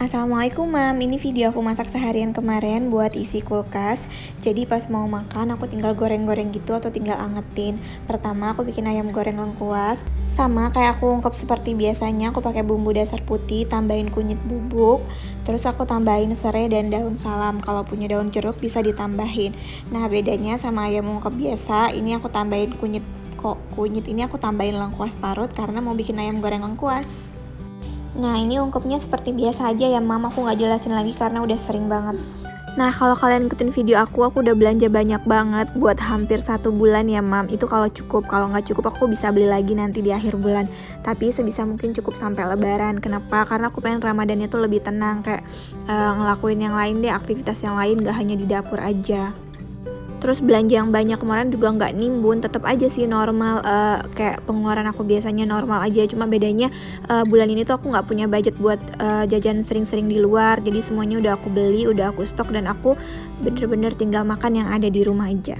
Assalamualaikum Mam, ini video aku masak seharian kemarin buat isi kulkas. Jadi pas mau makan aku tinggal goreng-goreng gitu atau tinggal angetin. Pertama aku bikin ayam goreng lengkuas. Sama kayak aku ungkep seperti biasanya, aku pakai bumbu dasar putih, tambahin kunyit bubuk. Terus aku tambahin serai dan daun salam. Kalau punya daun jeruk bisa ditambahin. Nah bedanya sama ayam ungkep biasa, ini aku tambahin kunyit. Kunyit ini aku tambahin lengkuas parut karena mau bikin ayam goreng lengkuas. Nah ini ungkepnya seperti biasa aja ya Mam, aku nggak jelasin lagi karena udah sering banget. Nah kalau kalian ikutin video aku udah belanja banyak banget buat hampir 1 bulan ya Mam. Itu kalau cukup, kalau nggak cukup aku bisa beli lagi nanti di akhir bulan. Tapi sebisa mungkin cukup sampai lebaran. Kenapa? Karena aku pengen Ramadannya tuh lebih tenang, kayak ngelakuin yang lain deh, aktivitas yang lain, gak hanya di dapur aja. Terus belanja yang banyak kemarin juga nggak nimbun, tetap aja sih normal, kayak pengeluaran aku biasanya normal aja. Cuma bedanya bulan ini tuh aku nggak punya budget buat jajan sering-sering di luar. Jadi semuanya udah aku beli, udah aku stok, dan aku bener-bener tinggal makan yang ada di rumah aja.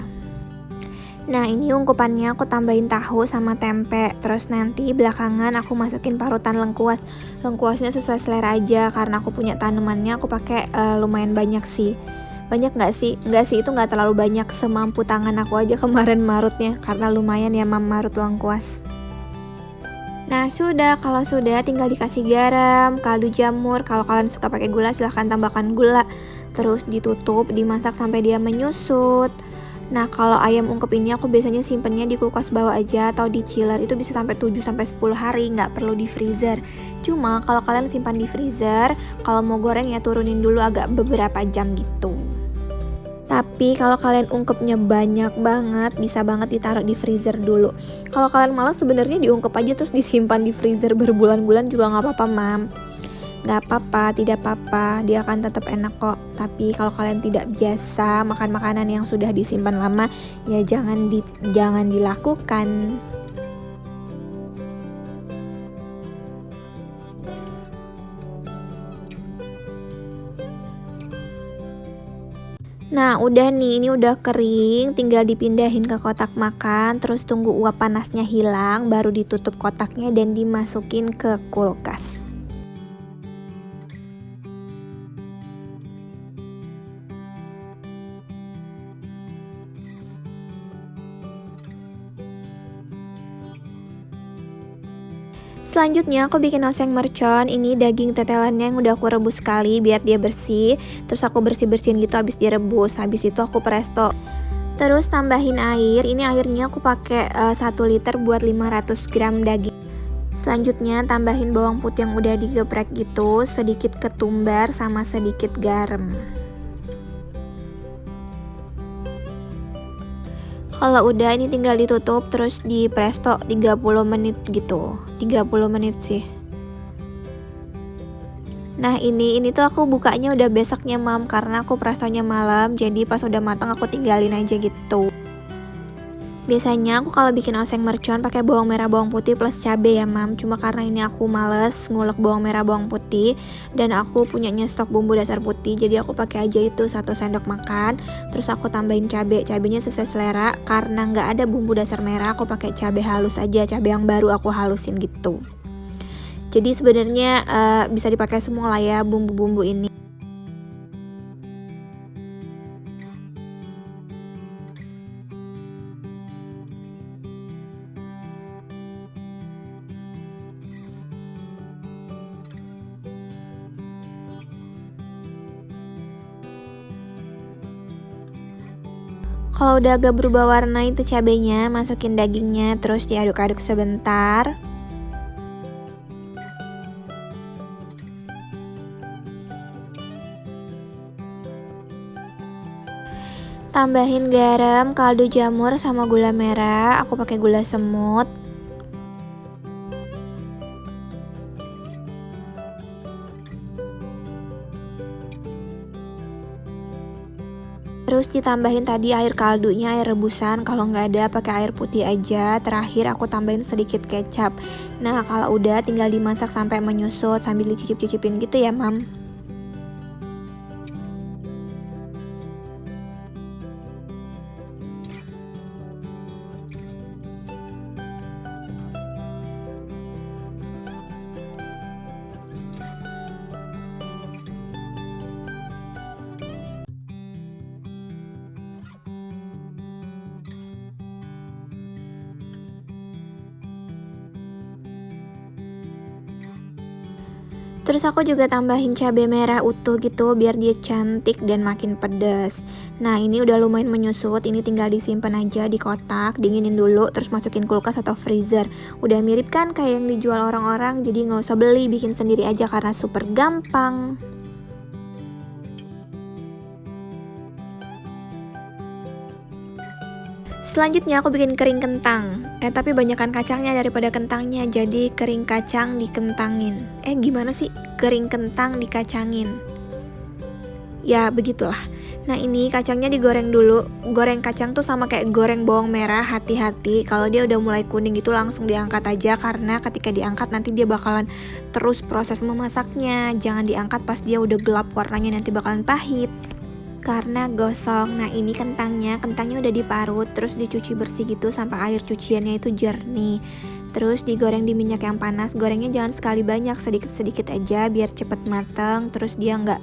Nah ini ungkupannya aku tambahin tahu sama tempe. Terus nanti belakangan aku masukin parutan lengkuas. Lengkuasnya sesuai selera aja, karena aku punya tanamannya, aku pakai lumayan banyak sih. Banyak nggak sih? Nggak sih, itu nggak terlalu banyak, semampu tangan aku aja kemarin marutnya, karena lumayan ya Mam marut lengkuas. Nah kalau sudah tinggal dikasih garam, kaldu jamur. Kalau kalian suka pakai gula silahkan tambahkan gula. Terus ditutup, dimasak sampai dia menyusut. Nah kalau ayam ungkep ini aku biasanya simpennya di kulkas bawah aja atau di chiller, itu bisa sampai 7-10 hari, nggak perlu di freezer. Cuma kalau kalian simpan di freezer, kalau mau goreng ya turunin dulu agak beberapa jam gitu. Tapi kalau kalian ungkepnya banyak banget, bisa banget ditaruh di freezer dulu. Kalau kalian malas sebenarnya diungkep aja terus disimpan di freezer berbulan-bulan juga nggak apa-apa Mam. Nggak apa-apa, tidak apa-apa, dia akan tetap enak kok. Tapi kalau kalian tidak biasa makan makanan yang sudah disimpan lama, ya jangan dilakukan. Nah udah nih, ini udah kering, tinggal dipindahin ke kotak makan. Terus tunggu uap panasnya hilang, baru ditutup kotaknya dan dimasukin ke kulkas. Selanjutnya aku bikin oseng mercon. Ini daging tetelannya yang udah aku rebus sekali biar dia bersih. Terus aku bersih-bersihin gitu habis direbus. Habis itu aku presto. Terus tambahin air. Ini airnya aku pakai 1 liter buat 500 gram daging. Selanjutnya tambahin bawang putih yang udah digeprek gitu, sedikit ketumbar sama sedikit garam. Kalau udah ini tinggal ditutup terus di presto 30 menit gitu. 30 menit sih. Nah ini tuh aku bukanya udah besoknya Mam, karena aku prestonya malam. Jadi pas udah matang aku tinggalin aja gitu. Biasanya aku kalau bikin oseng mercon pakai bawang merah, bawang putih plus cabai ya Mam. Cuma karena ini aku males ngulek bawang merah, bawang putih, dan aku punyanya stok bumbu dasar putih, jadi aku pakai aja itu 1 sendok makan. Terus aku tambahin cabai, cabainya sesuai selera. Karena nggak ada bumbu dasar merah, aku pakai cabai halus aja, cabai yang baru aku halusin gitu. Jadi sebenarnya bisa dipakai semua lah ya bumbu-bumbu ini. Kalau udah agak berubah warna itu cabenya, masukin dagingnya, terus diaduk-aduk sebentar. Tambahin garam, kaldu jamur sama gula merah. Aku pakai gula semut. Terus ditambahin tadi air kaldunya, air rebusan. Kalau nggak ada pakai air putih aja. Terakhir aku tambahin sedikit kecap. Nah kalau udah tinggal dimasak sampai menyusut sambil dicicip-cicipin gitu ya Mam. Terus aku juga tambahin cabai merah utuh gitu biar dia cantik dan makin pedas. Nah ini udah lumayan menyusut, ini tinggal disimpan aja di kotak, dinginin dulu terus masukin kulkas atau freezer. Udah mirip kan kayak yang dijual orang-orang, jadi nggak usah beli, bikin sendiri aja karena super gampang. Selanjutnya aku bikin kering kentang. Tapi banyakan kacangnya daripada kentangnya, jadi kering kacang dikentangin. Gimana sih? Kering kentang dikacangin. Ya begitulah. Nah ini kacangnya digoreng dulu. Goreng kacang tuh sama kayak goreng bawang merah, hati-hati. Kalau dia udah mulai kuning gitu langsung diangkat aja, karena ketika diangkat nanti dia bakalan terus proses memasaknya. Jangan diangkat pas dia udah gelap warnanya, nanti bakalan pahit karena gosong. Nah ini kentangnya udah diparut terus dicuci bersih gitu sampai air cuciannya itu jernih. Terus digoreng di minyak yang panas. Gorengnya jangan sekali banyak, sedikit-sedikit aja biar cepet mateng. Terus dia nggak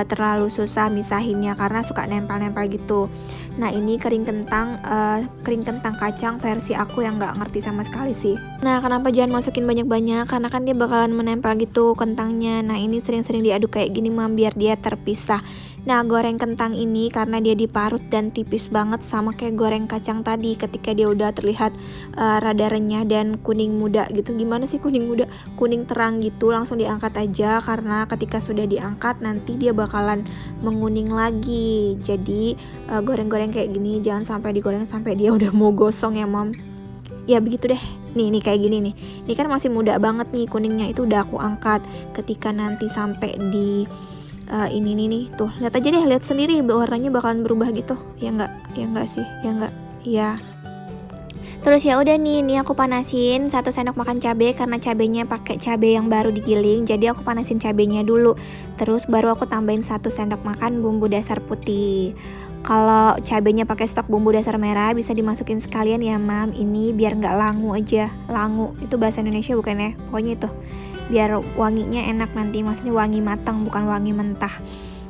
terlalu susah misahinnya karena suka nempel-nempel gitu. Nah ini kering kentang kacang versi aku yang nggak ngerti sama sekali sih. Nah kenapa jangan masukin banyak-banyak, karena kan dia bakalan menempel gitu kentangnya. Nah ini sering-sering diaduk kayak gini mam biar dia terpisah. Nah goreng kentang ini karena dia diparut dan tipis banget sama kayak goreng kacang tadi, ketika dia udah terlihat rada renyah dan kuning muda gitu. Gimana sih kuning muda? Kuning terang gitu, langsung diangkat aja karena ketika sudah diangkat nanti dia bakalan menguning lagi. Jadi goreng-goreng kayak gini jangan sampai digoreng sampai dia udah mau gosong ya mam. Ya begitu deh. Nih kayak gini nih. Ini kan masih muda banget nih kuningnya, itu udah aku angkat. Ketika nanti sampai di ini nih tuh, lihat aja deh, lihat sendiri warnanya bakalan berubah gitu. Ya enggak sih, ya enggak. Ya. Terus ya udah nih aku panasin 1 sendok makan cabai karena cabenya pakai cabai yang baru digiling. Jadi aku panasin cabenya dulu. Terus baru aku tambahin 1 sendok makan bumbu dasar putih. Kalau cabenya pakai stok bumbu dasar merah bisa dimasukin sekalian ya mam. Ini biar nggak langu aja. Langu itu bahasa Indonesia bukan ya? Pokoknya itu. Biar wanginya enak nanti, maksudnya wangi matang bukan wangi mentah.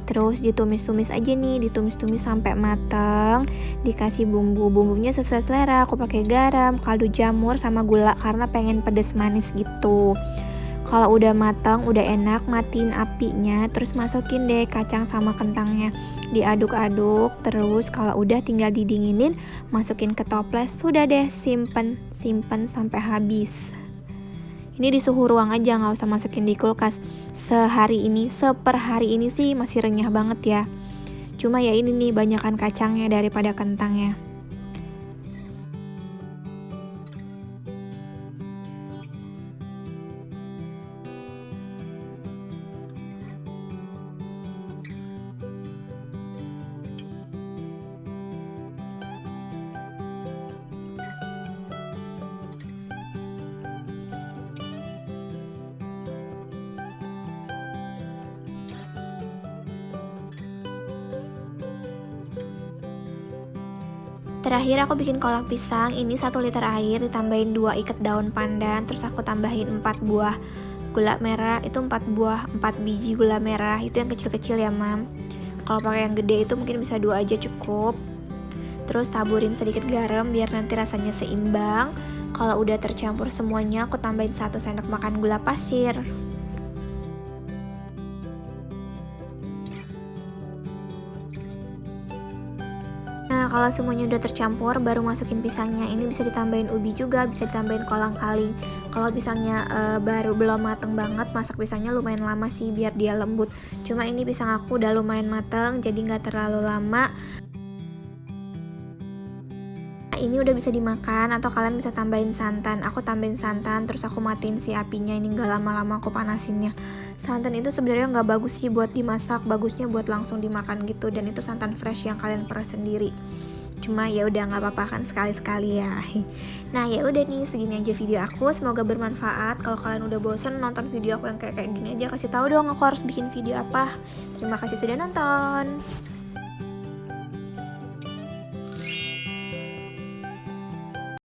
Terus ditumis-tumis aja nih, ditumis-tumis sampai matang. Dikasih bumbunya sesuai selera. Aku pakai garam, kaldu jamur sama gula karena pengen pedes manis gitu. Kalau udah matang, udah enak, matiin apinya, terus masukin deh kacang sama kentangnya. Diaduk-aduk, terus kalau udah tinggal didinginin, masukin ke toples. Sudah deh, simpen sampai habis. Ini di suhu ruang aja, nggak usah masukin di kulkas. Seper hari ini sih masih renyah banget ya. Cuma ya ini nih banyakan kacangnya daripada kentangnya. Terakhir aku bikin kolak pisang. Ini 1 liter air ditambahin 2 ikat daun pandan. Terus aku tambahin 4 buah gula merah. Itu 4 biji gula merah. Itu yang kecil-kecil ya mam. Kalau pakai yang gede itu mungkin bisa 2 aja cukup. Terus taburin sedikit garam biar nanti rasanya seimbang. Kalau udah tercampur semuanya aku tambahin 1 sendok makan gula pasir. Nah kalau semuanya udah tercampur baru masukin pisangnya. Ini bisa ditambahin ubi juga, bisa ditambahin kolang-kaling. Kalau pisangnya baru belum mateng banget, masak pisangnya lumayan lama sih biar dia lembut. Cuma ini pisang aku udah lumayan mateng, jadi nggak terlalu lama. Ini udah bisa dimakan atau kalian bisa tambahin santan. Aku tambahin santan terus aku matiin si apinya. Ini nggak lama-lama aku panasinnya. Santan itu sebenarnya nggak bagus sih buat dimasak, bagusnya buat langsung dimakan gitu. Dan itu santan fresh yang kalian peras sendiri. Cuma ya udah nggak apa-apa kan sekali-sekali ya. Nah ya udah nih segini aja video aku. Semoga bermanfaat. Kalau kalian udah bosen nonton video aku yang kayak gini aja, kasih tahu dong aku harus bikin video apa. Terima kasih sudah nonton.